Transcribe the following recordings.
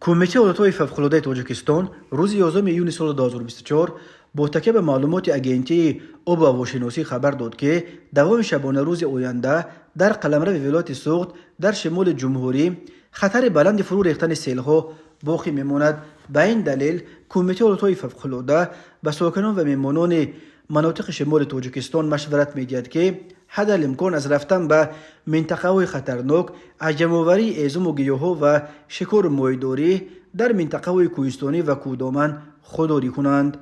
کمیته ولایت‌های فوق‌العاده تاجیکستان روز 11 ایون سال 2024 با تکیه به معلومات اگنتی آب و هواشناسی خبر داد که دوام شبانه روز آینده در قلمرو ولایت سوخت در شمال جمهوری خطر بلند فرو ریختن سیل‌ها باقی میماند. به این دلیل کمیته ولایت‌های فوق‌العاده به ساکنان و مهمانان مناطق شمال تاجیکستان مشورت می‌دهد که حد الامکان از رفتن به منطقه‌های خطرناک، از جمع‌آوری ایزم و گیاها و شکار و ماهیداری در منطقه‌های کوهستانی و کوهدامن خودداری کنند.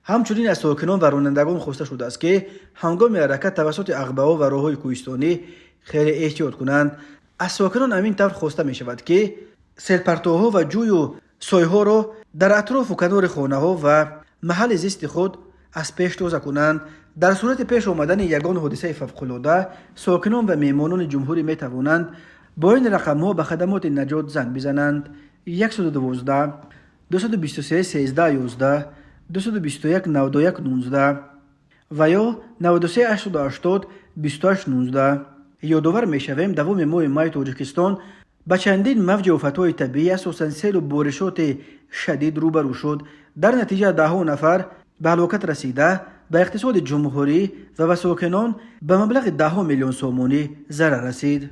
همچنین از ساکنان و رانندگان خواسته شده است که هنگام حرکت توسط عقبه‌ها و راه‌های کوهستانی خیلی احتیاط کنند. از ساکنان همین طور خواسته می شود که سیل‌پرتوها و جوی و سایه‌ها را در اطراف و کنار خانه‌ها و محل زیست خود از پیش تازه کنند. در صورت پیش آمدن یگان حادثه فوق‌العاده، ساکنان و مهمانان جمهوری می توانند با این رقم‌ها به خدمات نجات زنگ بزنند: 112 223 13 11 221 91 19 و یا 93 880 28 19. یادآور می‌شویم دوام ماه می تاجیکستان با چندین موج آفت‌های طبیعی اساساً سیل و بارشات شدید روبرو شد. در نتیجه ده‌ها نفر به هلاکت رسیده، به اقتصاد جمهوری و به ساکنان به مبلغ 10 میلیون سومانی ضرر رسید.